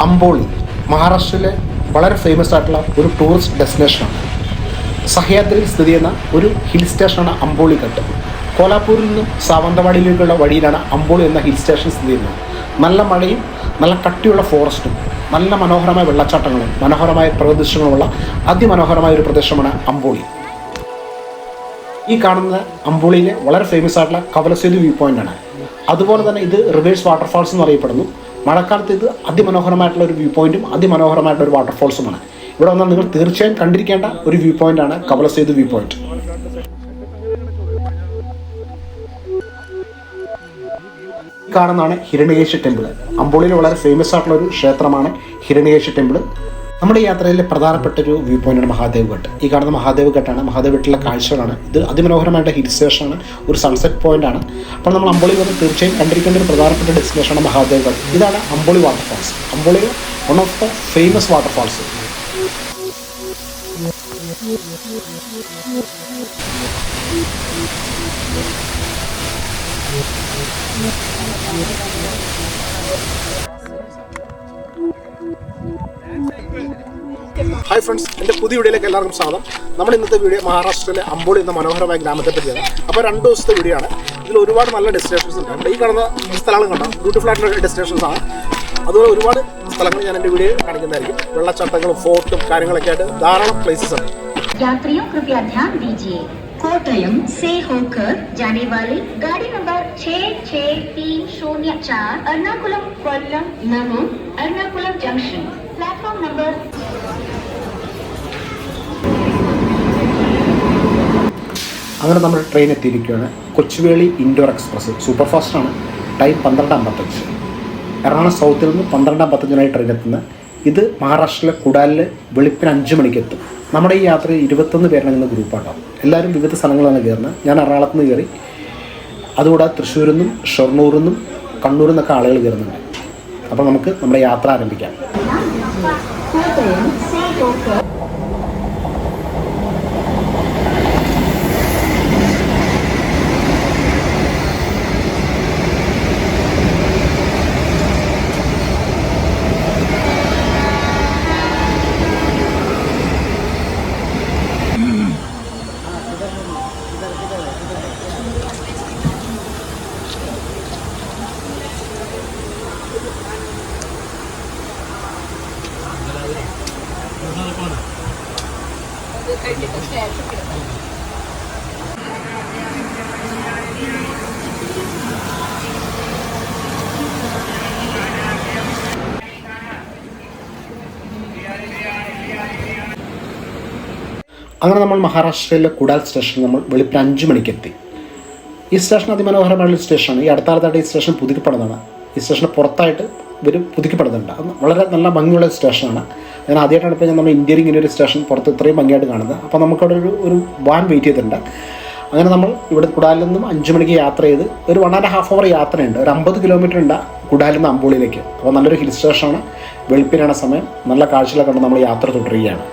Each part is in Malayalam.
അംബോളി മഹാരാഷ്ട്രയിലെ വളരെ ഫേമസ് ആയിട്ടുള്ള ഒരു ടൂറിസ്റ്റ് ഡെസ്റ്റിനേഷനാണ്. സഹ്യാദ്രിയിൽ സ്ഥിതി ചെയ്യുന്ന ഒരു ഹിൽ സ്റ്റേഷനാണ് അംബോളി ഘട്ട്. കോലാപ്പൂരിൽ നിന്നും സാവന്തവാടിയിലേക്കുള്ള വഴിയിലാണ് അംബോളി എന്ന ഹിൽ സ്റ്റേഷൻ സ്ഥിതി ചെയ്യുന്നത്. നല്ല മഴയും നല്ല കട്ടിയുള്ള ഫോറസ്റ്റും നല്ല മനോഹരമായ വെള്ളച്ചാട്ടങ്ങളും മനോഹരമായ പ്രകൃതിദൃശ്യങ്ങളുമുള്ള അതിമനോഹരമായ ഒരു പ്രദേശമാണ് അംബോളി. ഈ കാണുന്ന അംബോളിയിലെ വളരെ ഫേമസ് ആയിട്ടുള്ള കവലസേതു വ്യൂ പോയിൻ്റാണ്. അതുപോലെ തന്നെ ഇത് റിവേഴ്സ് വാട്ടർഫാൾസ് എന്ന് അറിയപ്പെടുന്നു. മഴക്കാലത്ത് ഇത് അതിമനോഹരമായിട്ടുള്ള ഒരു വ്യൂ പോയിൻറ്റും അതിമനോഹരമായിട്ടുള്ള ഒരു വാട്ടർഫാൾസുമാണ്. ഇവിടെ വന്നാൽ നിങ്ങൾ തീർച്ചയായും കണ്ടിരിക്കേണ്ട ഒരു വ്യൂ പോയിൻ്റാണ് കവലസേതു വ്യൂ പോയിൻറ്റ്. കാണുന്നതാണ് ഹിരണ്യകേശി ടെമ്പിൾ. അംബോളിയിൽ വളരെ ഫേമസ് ആയിട്ടുള്ള ഒരു ക്ഷേത്രമാണ് ഹിരണ്യകേശി ടെമ്പിൾ. നമ്മുടെ യാത്രയിലെ പ്രധാനപ്പെട്ട ഒരു വ്യൂ പോയിന്റാണ് മഹാദേവ് ഘട്ട്. ഈ കാണുന്ന മഹാദേവ് ഘട്ടാണ്. മഹാദേവ് ഘട്ടിലെ കാഴ്ചകളാണ്. ഇത് അതിമനോഹരമായിട്ട് ഹിൽ സ്റ്റേഷനാണ്, ഒരു സൺസെറ്റ് പോയിന്റ് ആണ്. അപ്പോൾ നമ്മൾ അംബോളി വന്ന് തീർച്ചയായും കണ്ടിരിക്കേണ്ട ഒരു പ്രധാനപ്പെട്ട ഡെസ്റ്റിനേഷനാണ് മഹാദേവ് ഘട്ട്. ഇതാണ് Amboli waterfalls. Amboli one of the famous waterfalls. Hi friends, എൻ്റെ പുതിയ വീഡിയോയിലേക്ക് എല്ലാവർക്കും സ്വാഗതം. നമ്മൾ ഇന്നത്തെ വീഡിയോ മഹാരാഷ്ട്രയിലെ അംബോളി എന്ന മനോഹരമായ ഗ്രാമത്തെ പറ്റിയാണ്. അപ്പോൾ 2 ദിവസത്തെ വീഡിയോ ആണ്. ഇതിൽ ഒരുപാട് നല്ല ഡെസ്റ്റിനേഷൻസ് ഉണ്ട്. നമ്മുടെ ഈ കാണുന്ന സ്ഥലങ്ങൾ കണ്ടോ, ബ്യൂട്ടിഫുൾ ആയിട്ടുള്ള ഡെസ്റ്റിനേഷൻസ് ആണ്. അതുപോലെ ഒരുപാട് സ്ഥലങ്ങൾ ഞാൻ എൻ്റെ വീഡിയോ കാണിക്കുന്നതായിരിക്കും. വെള്ളച്ചാട്ടങ്ങളും ഫോർട്ടും കാര്യങ്ങളൊക്കെ ആയിട്ട് ധാരാളം പ്ലേസസ് ഉണ്ട്. यात्रियों कृपया ध्यान दीजिए, कोटयम से होकर जाने वाली गाड़ी नंबर 66304 एर्नाकुलम कोल्लम नमो एर्नाकुलम जंक्शन प्लेटफॉर्म नंबर. അങ്ങനെ നമ്മൾ ട്രെയിൻ എത്തിയിരിക്കുകയാണ്. കൊച്ചുവേളി ഇൻഡോർ എക്സ്പ്രസ് സൂപ്പർ ഫാസ്റ്റാണ്. ടൈം 12:55. എറണാകുളം സൗത്തിൽ നിന്ന് 12:55 ട്രെയിൻ എത്തുന്നത്. ഇത് മഹാരാഷ്ട്രയിലെ കുടാലിൽ വെളുപ്പിന് 5 മണിക്ക് എത്തും. നമ്മുടെ ഈ യാത്രയിൽ 21 പേരടങ്ങുന്ന ഗ്രൂപ്പാണ്ടാവും. എല്ലാവരും വിവിധ സ്ഥലങ്ങളാണ് കയറുന്നത്. ഞാൻ എറണാകുളത്ത് നിന്ന് കയറി. അതുകൂടാതെ തൃശ്ശൂരിൽ നിന്നും ഷൊർണൂരിൽ നിന്നും കണ്ണൂരിൽ നിന്നൊക്കെ ആളുകൾ കയറുന്നുണ്ട്. അപ്പോൾ നമുക്ക് നമ്മുടെ യാത്ര ആരംഭിക്കാം. അങ്ങനെ നമ്മൾ മഹാരാഷ്ട്രയിലെ കുടാൽ സ്റ്റേഷനിൽ നമ്മൾ വെളുപ്പിന് 5 മണിക്ക് എത്തി. ഈ സ്റ്റേഷൻ അതിമനോഹരമായുള്ള സ്റ്റേഷനാണ്. ഈ അടുത്ത കാലത്തായിട്ട് ഈ സ്റ്റേഷൻ പുതുക്കപ്പെടുന്നതാണ്. ഈ സ്റ്റേഷന് പുറത്തായിട്ട് ഇവർ പുതുക്കപ്പെടുന്നുണ്ട്. അത് വളരെ നല്ല ഭംഗിയുള്ള സ്റ്റേഷനാണ്. ഞാൻ ആദ്യമായിട്ടാണ് ഇപ്പോൾ നമ്മൾ ഇന്ത്യയിൽ ഇങ്ങനെ ഒരു സ്റ്റേഷൻ പുറത്ത് ഇത്രയും ഭംഗിയായിട്ട് കാണുന്നത്. അപ്പോൾ നമുക്കവിടെ ഒരു വാൻ വെയിറ്റ് ചെയ്തിട്ടുണ്ട്. അങ്ങനെ നമ്മൾ ഇവിടെ കുടാലിൽ നിന്നും 5 മണിക്ക് യാത്ര ചെയ്ത് ഒരു 1.5 hour യാത്രയുണ്ട്. ഒരു 50 കിലോമീറ്റർ ഉണ്ട് കുടാലിൽ നിന്ന് അംബോളിയിലേക്ക്. അപ്പോൾ നല്ലൊരു ഹിൽ സ്റ്റേഷനാണ്. വെളുപ്പിനാണ് സമയം. നല്ല കാഴ്ചകളൊക്കെ കണ്ട് നമ്മൾ യാത്ര തുടരുകയാണ്.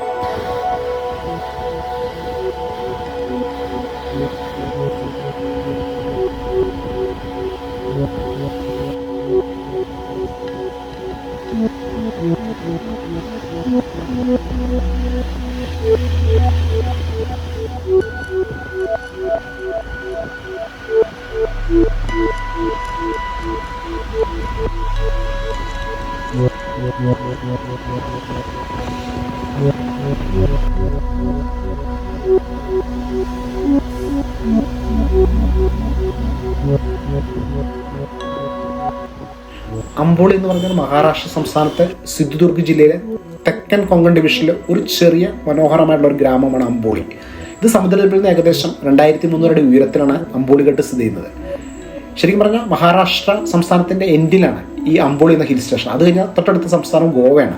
അംബോളി എന്ന് പറഞ്ഞാൽ മഹാരാഷ്ട്ര സംസ്ഥാനത്തെ സിന്ധുദുർഗ് ജില്ലയിലെ തെക്കൻ കൊങ്കൺ ഡിവിഷനിലെ ഒരു ചെറിയ മനോഹരമായിട്ടുള്ള ഒരു ഗ്രാമമാണ് അംബോളി. ഇത് സമുദ്രനിരപ്പിൽ നിന്ന് ഏകദേശം 2300 അടി ഉയരത്തിലാണ് അംബോളി ഘട്ട് സ്ഥിതി ചെയ്യുന്നത്. ശരിക്കും പറഞ്ഞാൽ മഹാരാഷ്ട്ര സംസ്ഥാനത്തിൻ്റെ എൻഡിലാണ് ഈ അംബോളി എന്ന ഹിൽ സ്റ്റേഷൻ. അത് കഴിഞ്ഞാൽ തൊട്ടടുത്ത സംസ്ഥാനം ഗോവയാണ്.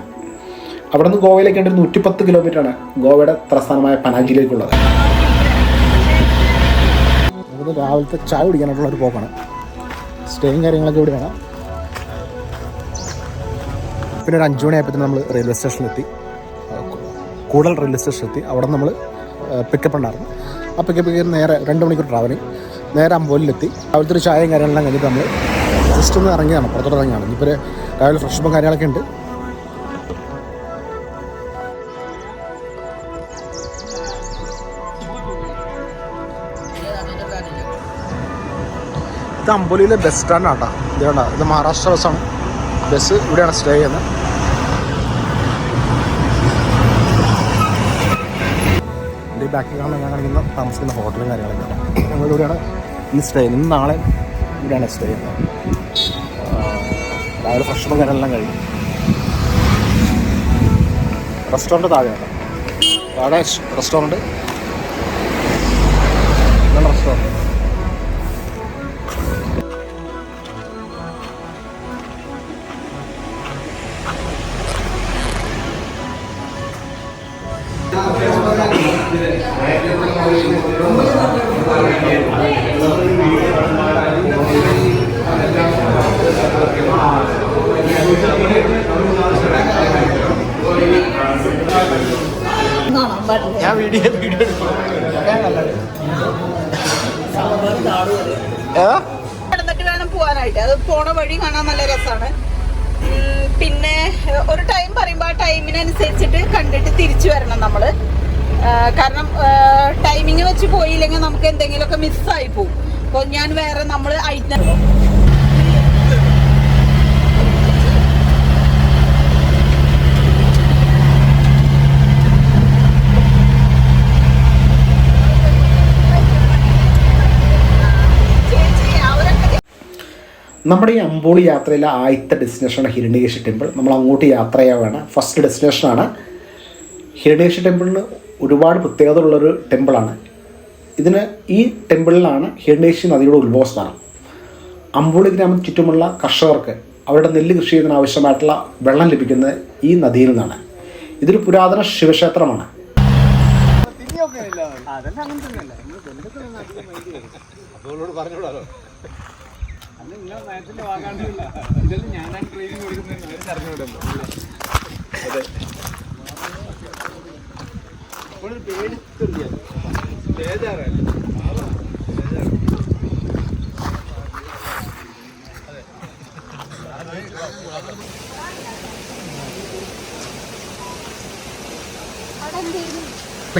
അവിടെ നിന്ന് ഗോവയിലേക്ക് 110 കിലോമീറ്ററാണ് ഗോവയുടെ തലസ്ഥാനമായ പനാജിയിലേക്കുള്ളത്. നമുക്ക് രാവിലത്തെ ചായ കുടിക്കാനായിട്ടുള്ള ഒരു പോക്കാണ്. സ്റ്റേയും കാര്യങ്ങളൊക്കെ ഇവിടെയാണ്. പിന്നെ ഒരു 5 മണിയായപ്പോഴത്തേന് നമ്മൾ റെയിൽവേ സ്റ്റേഷനിലെത്തി. കൂടൽ റെയിൽവേ സ്റ്റേഷനിലെത്തി. അവിടെ നമ്മൾ പിക്കപ്പ് ഉണ്ടായിരുന്നു. ആ പിക്കപ്പ് കയറി നേരെ 2 മണിക്കൂർ ട്രാവലിംഗ് നേരെ അംബോലിലെത്തി. രാവിലത്തെ ഒരു ചായയും കാര്യങ്ങളെല്ലാം കഴിഞ്ഞിട്ട് നമ്മൾ ജസ്റ്റ് ഒന്ന് ഇറങ്ങിയാണ്, പുറത്തോട്ട് ഇറങ്ങിയാണ്. ഇപ്പോൾ രാവിലെ ഫ്രഷ് അപ്പും കാര്യങ്ങളൊക്കെ ഉണ്ട്. ഇത് അമ്പോലിയിലെ ബസ് സ്റ്റാൻഡാണ് കേട്ടോ. ഇത് വേണ്ട, ഇത് മഹാരാഷ്ട്ര ബസ്സാണ്. ബസ് ഇവിടെയാണ് സ്റ്റേ ചെയ്യുന്നത്. എൻ്റെ ഈ ബാക്കിൽ കാണുന്ന ഞാൻ കാണിക്കുന്ന താമസിക്കുന്ന ഹോട്ടലും കാര്യങ്ങളൊക്കെയാണ്. ഞങ്ങളിവിടെയാണ് ഇന്ന് സ്റ്റേ ചെയ്യുന്നത്. ഇന്ന് നാളെ ഇവിടെയാണ് സ്റ്റേ ചെയ്യുന്നത്. രാവിലെ ഭക്ഷണം കാര്യങ്ങളെല്ലാം കഴിഞ്ഞു. റെസ്റ്റോറൻറ്റ് താഴെയാണ്. താഴെ റെസ്റ്റോറൻറ്റ്, ഇതാണ് റെസ്റ്റോറൻറ്റ്. ഞാൻ വീഡിയോ നടന്നിട്ട് വേണം പോവാനായിട്ട്. അത് പോണ വഴി കാണാൻ നല്ല രസമാണ്. പിന്നെ ഒരു ടൈം പറയുമ്പോൾ ആ ടൈമിനനുസരിച്ചിട്ട് കണ്ടിട്ട് തിരിച്ചു വരണം നമ്മള്. കാരണം ടൈമിങ് വെച്ച് പോയില്ലെങ്കിൽ നമുക്ക് എന്തെങ്കിലുമൊക്കെ മിസ്സായി പോകും. അപ്പോൾ ഞാൻ വേറെ നമ്മൾ ഐറ്റം നമ്മുടെ ഈ അമ്പോളി യാത്രയിലെ ആദ്യത്തെ ഡെസ്റ്റിനേഷനാണ് ഹിരണ്യകേശി ടെമ്പിൾ. നമ്മൾ അങ്ങോട്ട് യാത്ര ചെയ്യാനാണ്. ഫസ്റ്റ് ഡെസ്റ്റിനേഷനാണ്. ഹിരണ്യകേശി ടെമ്പിളിന് ഒരുപാട് പ്രത്യേകത ഉള്ളൊരു ടെമ്പിളാണ്. ഈ ടെമ്പിളിലാണ് ഹിരണ്യകേശി നദിയുടെ ഉത്ഭവസ്ഥാനം. അമ്പോളി ഗ്രാമത്തിന് ചുറ്റുമുള്ള കർഷകർക്ക് അവരുടെ നെല്ല് കൃഷി ചെയ്യുന്നതിന് ആവശ്യമായിട്ടുള്ള വെള്ളം ലഭിക്കുന്നത് ഈ നദിയിൽ നിന്നാണ്. ഇതൊരു പുരാതന ശിവക്ഷേത്രമാണ്.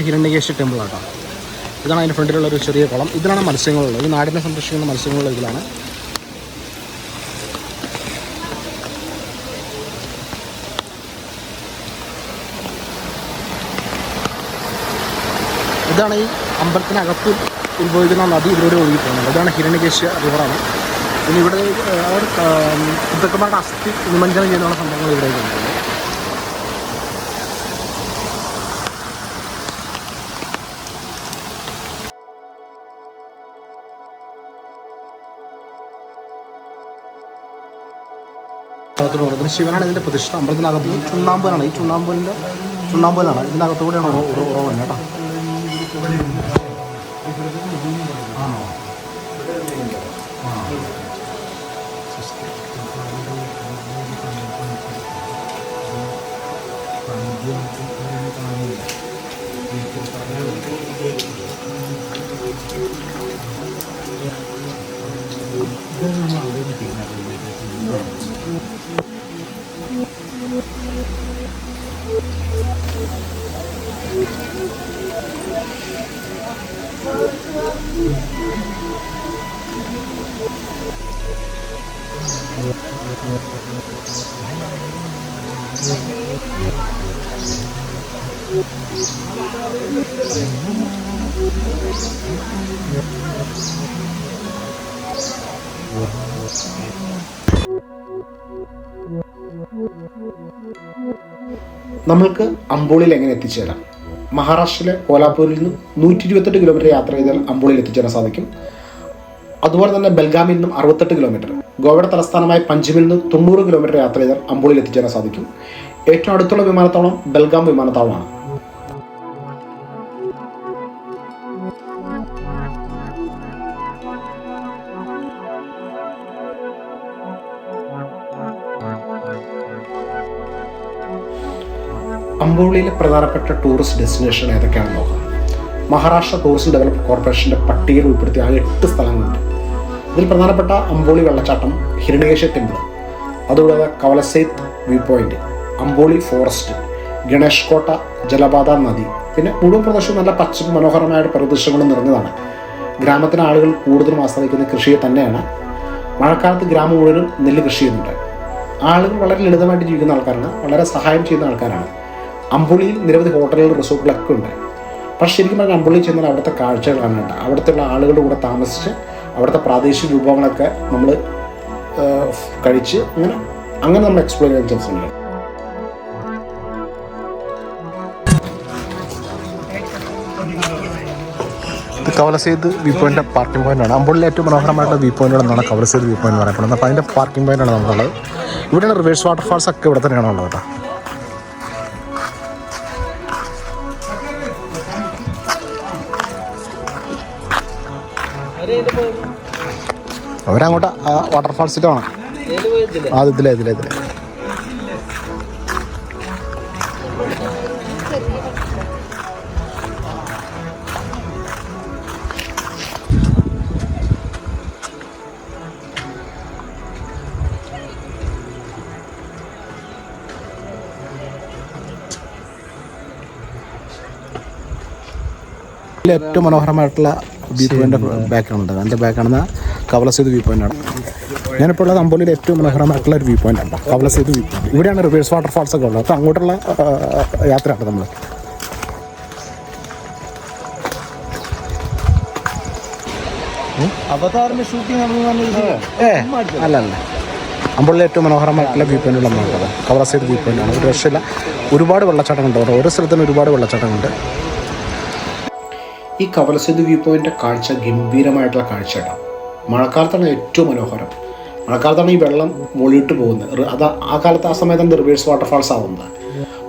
ഹിരണ്യകേശി ടെമ്പിൾ ആട്ടോ. ഇതാണ് അതിൻ്റെ ഫ്രണ്ടിലുള്ള ഒരു ചെറിയ കുളം. ഇതിലാണ് മത്സ്യങ്ങളുള്ളത്. ഈ നാടിനെ സംരക്ഷിക്കുന്ന മത്സ്യങ്ങളുള്ള ഇതിലാണ്. ഇതാണ് ഈ അമ്പലത്തിനകത്ത് ഉത്ഭവിക്കുന്ന നദി. ഇതിലൂടെ ഒഴുകി പോകുന്നത്. ഇതാണ് ഹിരണ്യകേശി റിവറാണ്. പിന്നെ ഇവിടെ അവർ പിതൃക്കന്മാരുടെ അസ്ഥി നിമഞ്ജനം ചെയ്യുന്ന സംഭവങ്ങൾ ഇവിടെ ഉണ്ട്. ശിവനാണ് ഇതിൻ്റെ പ്രതിഷ്ഠ. അമ്പലത്തിനകത്ത് ചുണ്ണാമ്പലാണ്. ഈ ചുണ്ണാമ്പലാണ് ഇതിനകത്തുകൂടെയാണ് ഉറവ് കേട്ടോ. നമ്മൾക്ക് അമ്പോളിയിൽ എങ്ങനെ എത്തിച്ചേരാം? മഹാരാഷ്ട്രയിലെ കോലാപൂരിൽ നിന്ന് 128 കിലോമീറ്റർ യാത്ര ചെയ്താൽ അമ്പോളിയിൽ എത്തിച്ചേരാൻ സാധിക്കും. അതുപോലെ തന്നെ ബെൽഗാമിൽ നിന്നും 68 കിലോമീറ്റർ, ഗോവയുടെ തലസ്ഥാനമായ പഞ്ചിമിൽ നിന്ന് 90 കിലോമീറ്റർ യാത്ര ചെയ്താൽ അമ്പോളിയിൽ എത്തിച്ചേരാൻ സാധിക്കും. ഏറ്റവും അടുത്തുള്ള വിമാനത്താവളം ബെൽഗാം വിമാനത്താവളമാണ്. അമ്പോളിയിലെ പ്രധാനപ്പെട്ട ടൂറിസ്റ്റ് ഡെസ്റ്റിനേഷൻ ഏതൊക്കെയാണെന്ന് നോക്കാം. മഹാരാഷ്ട്ര ടൂറിസം ഡെവലപ്മെന്റ് കോർപ്പറേഷൻ്റെ പട്ടികയിൽ ഉൾപ്പെടുത്തിയ 8 സ്ഥലങ്ങളുണ്ട്. ഇതിൽ പ്രധാനപ്പെട്ട അമ്പോളി വെള്ളച്ചാട്ടം, ഹിരണ്യകേശി ടെമ്പിൾ, അതുകൂടാതെ കവലസേത്ത് വ്യൂ പോയിന്റ്, അമ്പോളി ഫോറസ്റ്റ്, ഗണേഷ് കോട്ട, ജലപാത നദി. പിന്നെ മുഴുവൻ പ്രദേശവും നല്ല പച്ചപ്പ് മനോഹരമായ പ്രദേശങ്ങളും നിറഞ്ഞതാണ്. ഗ്രാമത്തിലെ ആളുകൾ കൂടുതലും ആശ്രയിക്കുന്ന കൃഷിയെ തന്നെയാണ്. മഴക്കാലത്ത് ഗ്രാമം മുഴുവനും നെല്ല് കൃഷി ചെയ്യുന്നുണ്ട്. ആളുകൾ വളരെ ലളിതമായിട്ട് ജീവിക്കുന്ന ആൾക്കാരാണ്, വളരെ സഹായം ചെയ്യുന്ന ആൾക്കാരാണ്. അമ്പുളിയിൽ നിരവധി ഹോട്ടലുകൾ, റിസോർട്ടുകളൊക്കെ ഉണ്ട്. പക്ഷേ ശരിക്കും പറഞ്ഞാൽ അമ്പുളിയിൽ ചെന്നാൽ അവിടുത്തെ കാഴ്ചകൾ കാണാനുണ്ട്. അവിടുത്തെ ആളുകളുടെ കൂടെ താമസിച്ച് അവിടുത്തെ പ്രാദേശിക വിഭവങ്ങളൊക്കെ നമ്മൾ കഴിച്ച് അങ്ങനെ നമ്മൾ എക്സ്പ്ലോർ ചെയ്യാൻ ചാൻസ് ഉണ്ട്. ഇത് കവലസേത് വ്യൂ പോയിൻ്റെ പാർക്കിംഗ് പോയിൻ്റാണ്. അമ്പുള്ളിലെ ഏറ്റവും മനോഹരമായിട്ടുള്ള വ്യൂ പോയിൻ്റുകളെന്നാണ് കവലസേത് വ്യൂ പോയിൻ്റ് പറയപ്പെടുന്നത്. അപ്പോൾ അതിൻ്റെ പാർക്കിംഗ് പോയിൻ്റാണ് നമുക്കുള്ളത്. ഇവിടെയാണ് റിവേഴ്സ് വാട്ടർഫാൾസ് ഒക്കെ ഇവിടെ തന്നെയാണ് ഉള്ളത് കേട്ടോ. അവരങ്ങോട്ട് വാട്ടർഫാൾസിലാണ്. ഇതിലെ ഏറ്റവും മനോഹരമായിട്ടുള്ള വ്യൂ പോയിൻ്റ് ബാക്കാണുണ്ട്. എൻ്റെ ബാക്കാണെന്ന് കവലസേത് വ്യൂ പോയിൻ്റാണ്. ഞാനിപ്പോൾ ഉള്ളത് അമ്പൂലിലെ ഏറ്റവും മനോഹരമായിട്ടുള്ള ഒരു വ്യൂ പോയിൻ്റ് ആണ് കവലസേത് വ്യൂ പോയിൻ്റ്. ഇവിടെയാണ് റിവേഴ്സ് വാട്ടർഫാൾസ് ഒക്കെ ഉള്ളത്. അപ്പോൾ അങ്ങോട്ടുള്ള യാത്രയാണ് നമ്മൾ. അല്ല അമ്പൂലിലെ ഏറ്റവും മനോഹരമായിട്ടുള്ള വ്യൂ പോയിൻ്റുകളൊന്നും ഉള്ളത് കവലസേത് വ്യൂ പോയിൻ്റാണ്. ഒരു രക്ഷയില്ല. ഒരുപാട് വെള്ളച്ചാട്ടങ്ങളുണ്ട്. ഓരോ സ്ഥലത്തും ഒരുപാട് വെള്ളച്ചാട്ടങ്ങളുണ്ട്. ഈ കവലസേതു വ്യൂ പോയിൻ്റെ കാഴ്ച ഗംഭീരമായിട്ടുള്ള കാഴ്ചയാണ്. മഴക്കാലത്താണ് ഏറ്റവും മനോഹരം. മഴക്കാലത്താണ് ഈ വെള്ളം മുകളിലോട്ട് പോകുന്നത്. ആ കാലത്ത് ആ സമയത്താണ് റിവേഴ്സ് വാട്ടർഫാൾസ് ആവുന്നത്.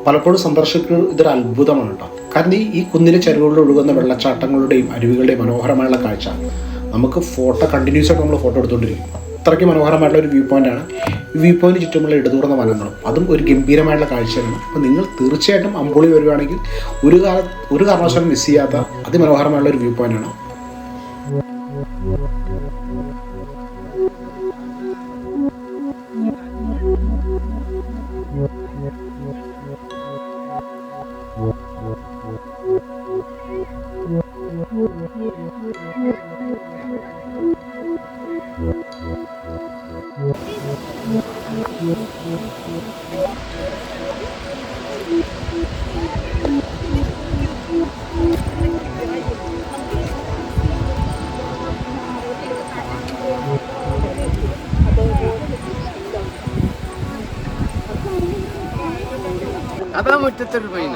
പലപ്പോഴും സന്ദർശകർക്ക് ഇതൊരു അത്ഭുതമാണ് കേട്ടോ. കാരണം ഈ കുന്നിലെ ചരിവുകളിൽ ഒഴുകുന്ന വെള്ളച്ചാട്ടങ്ങളുടെയും അരുവികളുടെയും മനോഹരമായുള്ള കാഴ്ച നമുക്ക് കണ്ടിന്യൂസ് ആയിട്ട് നമ്മൾ ഫോട്ടോ എടുത്തുകൊണ്ടിരിക്കും. അത്രയ്ക്ക് മനോഹരമായിട്ടുള്ള ഒരു വ്യൂ പോയിൻ്റാണ്. ഈ വ്യൂ പോയിൻ്റ് ചുറ്റുമുള്ള ഇടതൂർന്ന വനങ്ങളും അതും ഒരു ഗംഭീരമായിട്ടുള്ള കാഴ്ചയാണ്. അപ്പോൾ നിങ്ങൾ തീർച്ചയായിട്ടും അമ്പുളി വരുവാണെങ്കിൽ ഒരു കാരണവശാലും മിസ് ചെയ്യാത്ത അതിമനോഹരമായിട്ടുള്ള ഒരു വ്യൂ പോയിൻ്റാണ്. അതാ മുറ്റത്തൊരു പൈന.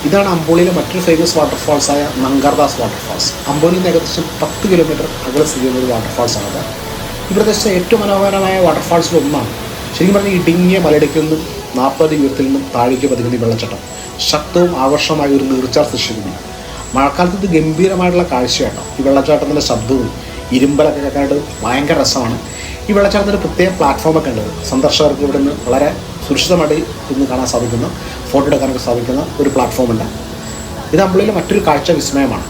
ഇതാണ് അമ്പൂളിയിലെ മറ്റൊരു ഫേമസ് വാട്ടർഫാൾസായ നങ്കർദാസ് വാട്ടർഫാൾസ്. അമ്പൂളിയിൽ നിന്ന് ഏകദേശം 10 കിലോമീറ്റർ അകലെ സ്ഥിതി ചെയ്യുന്ന ഒരു വാട്ടർഫാൾസാണത്. ഈ പ്രദേശത്തെ ഏറ്റവും മനോഹരമായ വാട്ടർഫാൾസിലൊന്നാണ്. ശരിക്കും പറഞ്ഞാൽ ഇടുങ്ങിയ മലയിടുക്കിൽ നിന്നും 40 ഉയരത്തിൽ നിന്നും താഴേക്ക് പതിക്കുന്ന ഈ വെള്ളച്ചാട്ടം ശക്തവും ആകർഷകമായ ഒരു നീർച്ചാൽ സൃഷ്ടിക്കുന്നു. മഴക്കാലത്ത് ഇത് ഗംഭീരമായിട്ടുള്ള കാഴ്ചയാണ്. ഈ വെള്ളച്ചാട്ടത്തിൻ്റെ ശബ്ദവും ഇരുമ്പലൊക്കെ കേൾക്കാനായിട്ട് ഭയങ്കര രസമാണ്. ഈ വെള്ളച്ചാട്ടത്തിൻ്റെ പ്രത്യേക പ്ലാറ്റ്ഫോമൊക്കെ ഉണ്ട്. സന്ദർശകർക്ക് ഇവിടെ നിന്ന് വളരെ സുരക്ഷിതമായിട്ട് ഇന്ന് കാണാൻ സാധിക്കുന്ന, ഫോട്ടോ എടുക്കാനൊക്കെ സാധിക്കുന്ന ഒരു പ്ലാറ്റ്ഫോമുണ്ട്. ഇത് അമ്പുളിയിലെ മറ്റൊരു കാഴ്ച വിസ്മയമാണ്.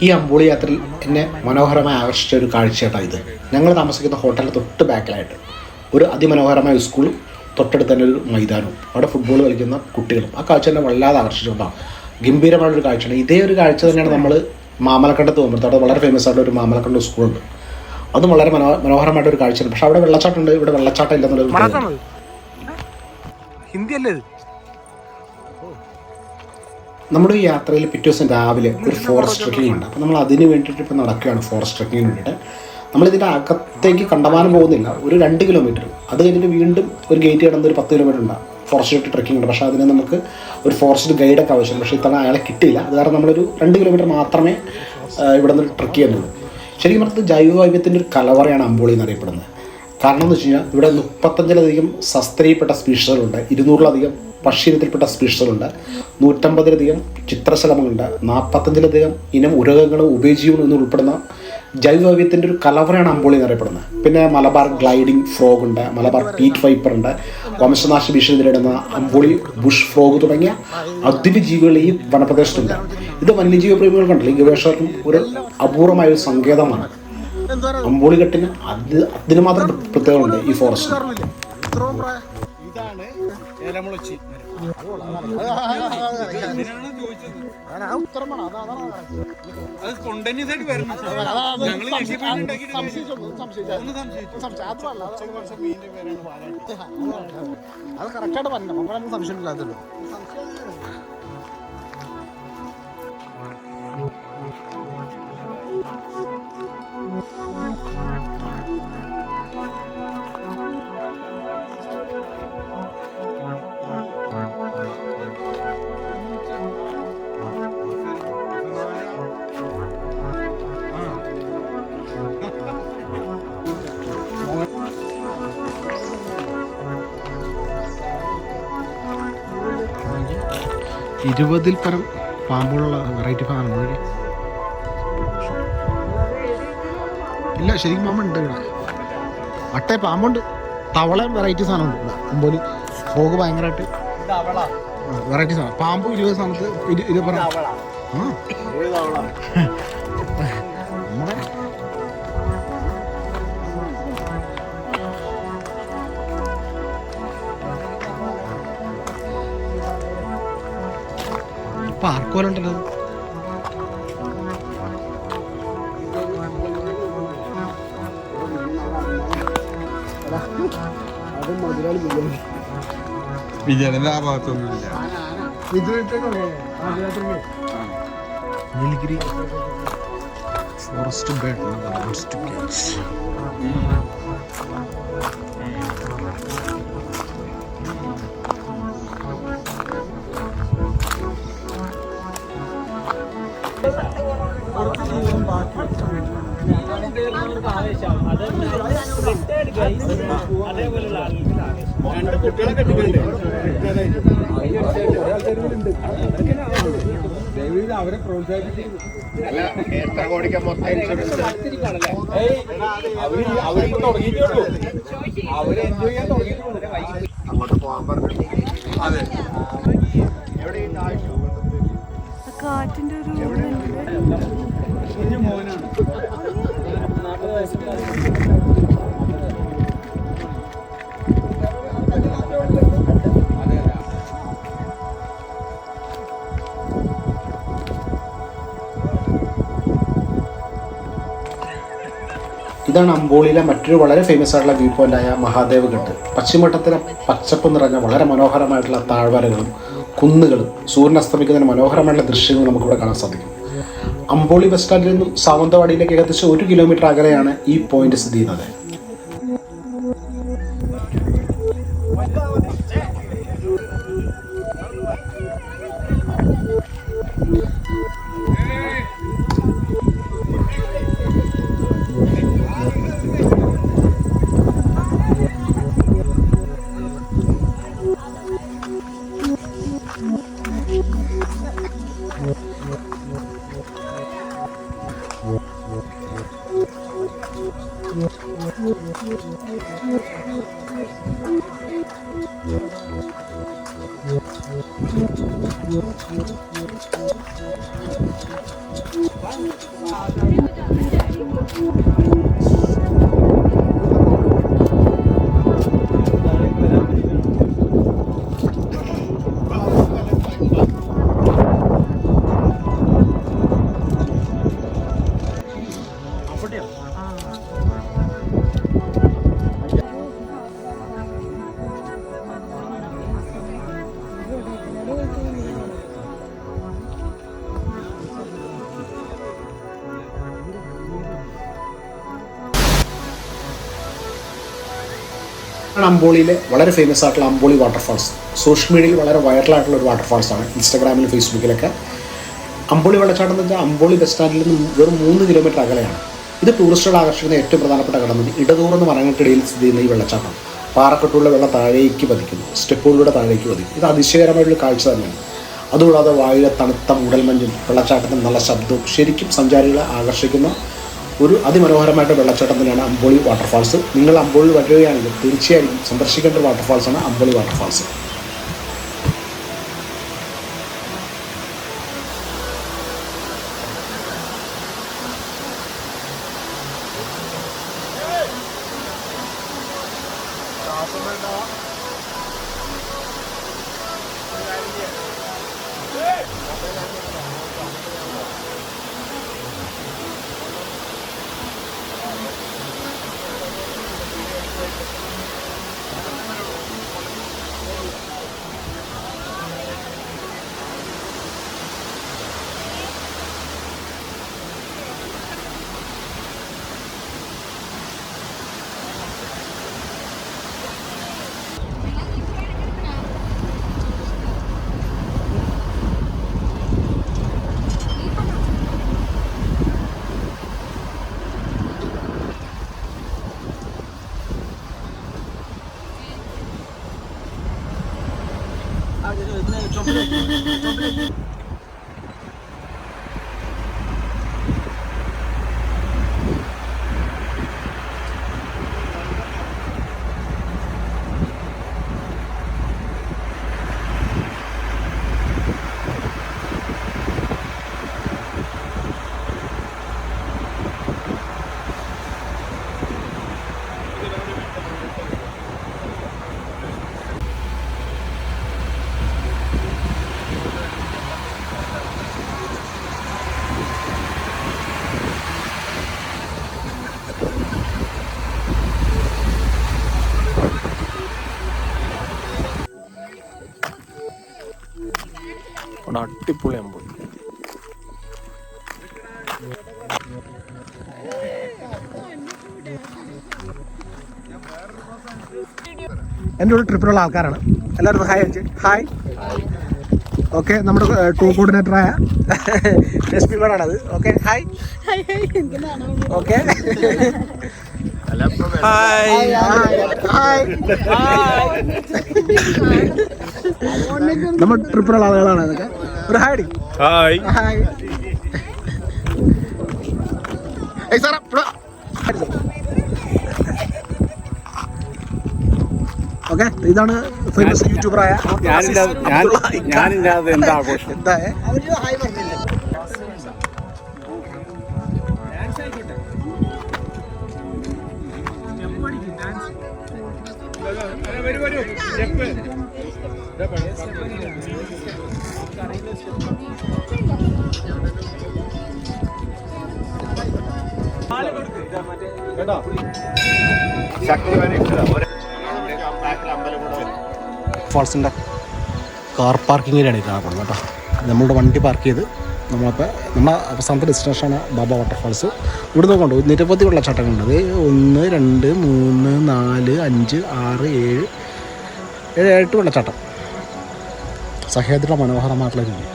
ഈ അമ്പൂളി യാത്രയിൽ എന്നെ മനോഹരമായി ആകർഷിച്ച ഒരു കാഴ്ചയായിട്ടാണ് ഇത്. ഞങ്ങൾ താമസിക്കുന്ന ഹോട്ടലിൻ്റെ തൊട്ട് ബാക്കിലായിട്ട് ഒരു അതിമനോഹരമായ സ്കൂളും തൊട്ടടുത്ത് തന്നെ ഒരു മൈതാനവും അവിടെ ഫുട്ബോൾ കളിക്കുന്ന കുട്ടികളും. ആ കാഴ്ച എന്നെ വല്ലാതെ ആകർഷിച്ചുകൊണ്ടാണ്. ഗംഭീരമായൊരു കാഴ്ചയാണ്. ഇതേ ഒരു കാഴ്ച തന്നെയാണ് നമ്മൾ മാമലക്കണ്ടത്ത് പോകുമ്പോൾ അവിടെ വളരെ ഫേമസ് ആയിട്ട് ഒരു മാമലക്കണ്ട സ്കൂളുണ്ട്. അതും വളരെ മനോഹരമായിട്ടൊരു കാഴ്ചയാണ്. പക്ഷെ അവിടെ വെള്ളച്ചാട്ടം ഉണ്ട്, ഇവിടെ വെള്ളച്ചാട്ടം ഇല്ലെന്നുള്ളത്. ഹിന്ദിയല്ലേ? നമ്മുടെ ഈ യാത്രയിൽ പിറ്റേ ദിവസം രാവിലെ ഒരു ഫോറസ്റ്റ് ട്രക്കിംഗ് ഉണ്ട്. അപ്പോൾ നമ്മൾ അതിന് വേണ്ടിയിട്ട് ഇപ്പോൾ നടക്കുകയാണ്. ഫോറസ്റ്റ് ട്രക്കിങ്ങിന് വേണ്ടിയിട്ട് നമ്മളിതിൻ്റെ അകത്തേക്ക് കണ്ടമാനം പോകുന്നില്ല, ഒരു 2 കിലോമീറ്റർ. അത് കഴിഞ്ഞിട്ട് വീണ്ടും ഒരു ഗേറ്റ് കിടന്ന് ഒരു 10 കിലോമീറ്റർ ഉണ്ടാകും. ഫോറസ്റ്റ് ട്രെക്കിംഗ് ഉണ്ട്. പക്ഷേ അതിന് നമുക്ക് ഒരു ഫോറസ്റ്റ് ഗൈഡൊക്കെ ആവശ്യമുണ്ട്. പക്ഷേ ഇത്തവണ അയാളെ കിട്ടിയില്ല. അത് കാരണം നമ്മളൊരു 2 കിലോമീറ്റർ മാത്രമേ ഇവിടെ നിന്ന് ട്രെക്ക് ചെയ്യുന്നുള്ളൂ. ശരിക്കും പറഞ്ഞത് ജൈവവൈവിധ്യത്തിൻ്റെ ഒരു കലവറയാണ് അമ്പോളി എന്നറിയപ്പെടുന്നത്. കാരണം എന്ന് വെച്ച് കഴിഞ്ഞാൽ ഇവിടെ 35-ലധികം സസ്തനിയിൽപ്പെട്ട സ്പീഷീസുകളുണ്ട്, 200-ലധികം പക്ഷിയിനത്തിൽപ്പെട്ട സ്പീഷീസുകളുണ്ട്, 150-ലധികം ചിത്രശലഭങ്ങളുണ്ട്, 45-ലധികം ഇനം ഉരകങ്ങളും ഉഭയജീവനും എന്ന് ഉൾപ്പെടുന്ന ജൈവവൈവിധ്യത്തിൻ്റെ ഒരു കലവറയാണ് അമ്പോളി എന്നറിയപ്പെടുന്നത്. പിന്നെ മലബാർ ഗ്ലൈഡിംഗ് ഫ്രോഗ് ഉണ്ട്, മലബാർ പീറ്റ് വൈപ്പർ ഉണ്ട്, വംശനാശ ഭീഷണി നേരിടുന്ന അമ്പോളി ബുഷ് ഫ്രോഗ് തുടങ്ങിയ അദ്വിതീയ ജീവികൾ ഈ വനപ്രദേശത്തുണ്ട്. ഇത് വന്യജീവി പ്രേമികൾക്കുണ്ടല്ലോ ഈ ഗവേഷകർക്കും ഒരു അപൂർവമായ ഒരു സങ്കേതമാണ്. അമ്പോളിഘട്ടിന് അതിന് മാത്രം പ്രത്യേകതയുണ്ട് ഈ ഫോറസ്റ്റ്. ഇതാണ് ഏലമുളച്ചി. അത് കറക്റ്റായിട്ട് പറഞ്ഞു, നമ്മളൊന്നും സംശയമില്ലാത്തല്ലോ. പരം പാമ്പുകളുള്ള വെറൈറ്റി സാധനമാണ്. ഇല്ല, ശരിക്കും പാമ്പുണ്ട് ഇവിടെ. അട്ടേ പാമ്പുണ്ട്, തവളയും വെറൈറ്റി സാധനമുണ്ട് ഇവിടെ. അമ്പോലി ഫോഗ് ഭയങ്കരമായിട്ട് വെറൈറ്റി സാധനം. പാമ്പ് 20 സ്ഥാനത്ത് 20 നമ്മുടെ പാർക്ക് പോലെ ഉണ്ടല്ലോ. നീലഗിരി ഫോറസ്റ്റ് ബേഡ് അവരെ പ്രോത്സാഹിപ്പിക്കും. അവര് എൻജോയ് ചെയ്യാൻ തുടങ്ങിയിട്ടുള്ളൂ. അങ്ങോട്ട് പോകാൻ പറഞ്ഞു. അതെ, കാറ്റിന്റെ ഒരു മോനാണ്. ഇതാണ് അമ്പോളിയിലെ മറ്റൊരു വളരെ ഫേമസ് ആയിട്ടുള്ള വ്യൂ പോയിൻ്റായ മഹാദേവ് ഘട്ട്. പശ്ചിമഘട്ടത്തിലെ പച്ചപ്പ് നിറഞ്ഞ വളരെ മനോഹരമായിട്ടുള്ള താഴ്വരകളും കുന്നുകളും സൂര്യൻ അസ്തമിക്കുന്നതിന് മനോഹരമായിട്ടുള്ള ദൃശ്യങ്ങൾ നമുക്കിവിടെ കാണാൻ സാധിക്കും. അമ്പോളി ബസ് സ്റ്റാൻഡിൽ നിന്നും സാവന്തവാടിയിലേക്ക് ഏകദേശം 1 കിലോമീറ്റർ അകലെയാണ് ഈ പോയിന്റ് സ്ഥിതി ചെയ്യുന്നത്. അമ്പോളിയിലെ വളരെ ഫേമസ് ആയിട്ടുള്ള അമ്പോളി വാട്ടർഫാൾസ്. സോഷ്യൽ മീഡിയയിൽ വളരെ വൈറലായിട്ടുള്ള ഒരു വാട്ടർഫാൾസാണ്. ഇൻസ്റ്റാഗ്രാമിലും ഫേസ്ബുക്കിലൊക്കെ. അമ്പോളി വെള്ളച്ചാട്ടം എന്ന് വെച്ചാൽ അമ്പോളി ബസ് സ്റ്റാൻഡിൽ നിന്ന് വെറും 3 കിലോമീറ്റർ അകലെയാണ്. ഇത് ടൂറിസ്റ്റുകൾ ആകർഷിക്കുന്ന ഏറ്റവും പ്രധാനപ്പെട്ട ഘടകം ഇടതൂർന്ന് മരങ്ങൾക്കിടയിൽ സ്ഥിതി ചെയ്യുന്ന ഈ വെള്ളച്ചാട്ടം. പാറക്കെട്ടുള്ള വെള്ളം താഴേക്ക് പതിക്കുന്നു, സ്റ്റെപ്പുകളിലൂടെ താഴേക്ക് പതിക്കും. ഇത് അതിശയകരമായിട്ടുള്ള കാഴ്ച തന്നെയാണ്. അതുകൂടാതെ വായുവിലെ തണുത്ത മൂടൽമഞ്ഞും വെള്ളച്ചാട്ടത്തിന് നല്ല ശബ്ദവും ശരിക്കും സഞ്ചാരികളെ ആകർഷിക്കുന്ന ഒരു അതിമനോഹരമായിട്ട് വെള്ളച്ചാട്ടം തന്നെയാണ് അമ്പോളി വാട്ടർഫാൾസ്. നിങ്ങൾ അമ്പോളി വരികയാണെങ്കിൽ തീർച്ചയായും സന്ദർശിക്കേണ്ട ഒരു വാട്ടർഫാൾസാണ് അമ്പോളി വാട്ടർഫാൾസ്. അടിപൊളി അമ്പോളി. എൻ്റെ കൂടെ ട്രിപ്പിലുള്ള ആൾക്കാരാണ് എല്ലാവരും. ഹായ് അഞ്ച്. ഹായ്. ഓക്കെ, നമ്മുടെ ടൂർ കോർഡിനേറ്ററായ എസ്.പി. മേഡാണത്. Okay, hi. ഓക്കെ, നമ്മൾ ട്രിപ്പിലുള്ള ആളുകളാണ് അതൊക്കെ. ഒരു ഹായ്. Hi hi. ഓക്കെ, ഇതാണ് ഫേമസ് യൂട്യൂബറായ എന്താ ഫാൾസിൻ്റെ കാർ പാർക്കിങ്ങിലാണ് കാണപ്പെടുന്നത് കേട്ടോ. നമ്മളുടെ വണ്ടി പാർക്ക് ചെയ്ത് നമ്മളപ്പോൾ നമ്മുടെ അവസാനത്തെ ഡെസ്റ്റിനേഷനാണ് ബാബ വാട്ടർഫാൾസ്. ഇവിടെ നോക്കണ്ടോ നിരവധി വെള്ളച്ചാട്ടങ്ങളുണ്ട്. അത് 1, 2, 3, 4, 5, 6, 7, 8 വെള്ളച്ചാട്ടം. സഹ്യാദ്രിയുടെ മനോഹരമായിട്ടുള്ള രീതി.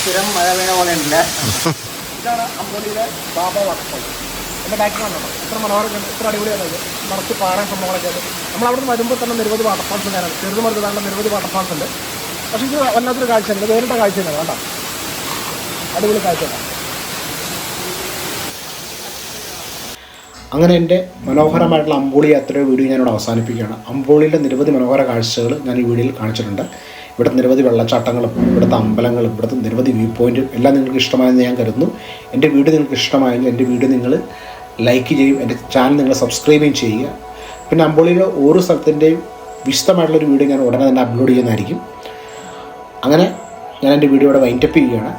സ്ഥിരം മഴ വീണ പോലെ ഉണ്ടല്ലേ. ഇതാണ് അമ്പോളിയിലെ ബാബ വാട്ടർഫാൾ. എൻ്റെ ബാക്കിൽ വന്നോ ഇത്ര മനോഹരം, ഇത്ര അടിപൊളിയാണ്. ഇത് നിറച്ച് പാറ സംഭവങ്ങളൊക്കെ ഉണ്ട്. നമ്മളവിടെ നിന്ന് വരുമ്പോൾ തന്നെ നിരവധി വാട്ടർഫാൾസ് ഉണ്ടായിരുന്നു. ചെറുതും വലുതാണ്ട് നിരവധി വാട്ടർഫാൾസ് ഉണ്ട്. പക്ഷേ ഇത് വല്ലാത്തൊരു കാഴ്ചയാണ്. ഇത് വേറിട്ട കാഴ്ചയാണ് കേട്ടോ. അടിപൊളി കാഴ്ചയാണ്. അങ്ങനെ എൻ്റെ മനോഹരമായിട്ടുള്ള അമ്പോളി യാത്രയുടെ വീഡിയോ ഞാനിവിടെ അവസാനിപ്പിക്കുകയാണ്. അമ്പോളിയിലെ നിരവധി മനോഹര കാഴ്ചകൾ ഞാൻ ഈ വീഡിയോയിൽ കാണിച്ചിട്ടുണ്ട്. ഇവിടുത്തെ നിരവധി വെള്ളച്ചാട്ടങ്ങളും ഇവിടുത്തെ അമ്പലങ്ങളും ഇവിടുത്തെ നിരവധി വ്യൂ പോയിൻറ്റും എല്ലാം നിങ്ങൾക്ക് ഇഷ്ടമായെന്ന് ഞാൻ കരുതുന്നു. എൻ്റെ വീഡിയോ നിങ്ങൾക്ക് ഇഷ്ടമായെങ്കിൽ എൻ്റെ വീഡിയോ നിങ്ങൾ ലൈക്ക് ചെയ്യും, എൻ്റെ ചാനൽ നിങ്ങൾ സബ്സ്ക്രൈബും ചെയ്യുക. പിന്നെ അമ്പോളിയിലെ ഓരോ സ്ഥലത്തിൻ്റെയും വിശദമായിട്ടുള്ളൊരു വീഡിയോ ഞാൻ ഉടനെ തന്നെ അപ്ലോഡ് ചെയ്യുന്നതായിരിക്കും. അങ്ങനെ ഞാൻ എൻ്റെ വീഡിയോ ഇവിടെ വൈൻഡപ്പ് ചെയ്യുകയാണ്.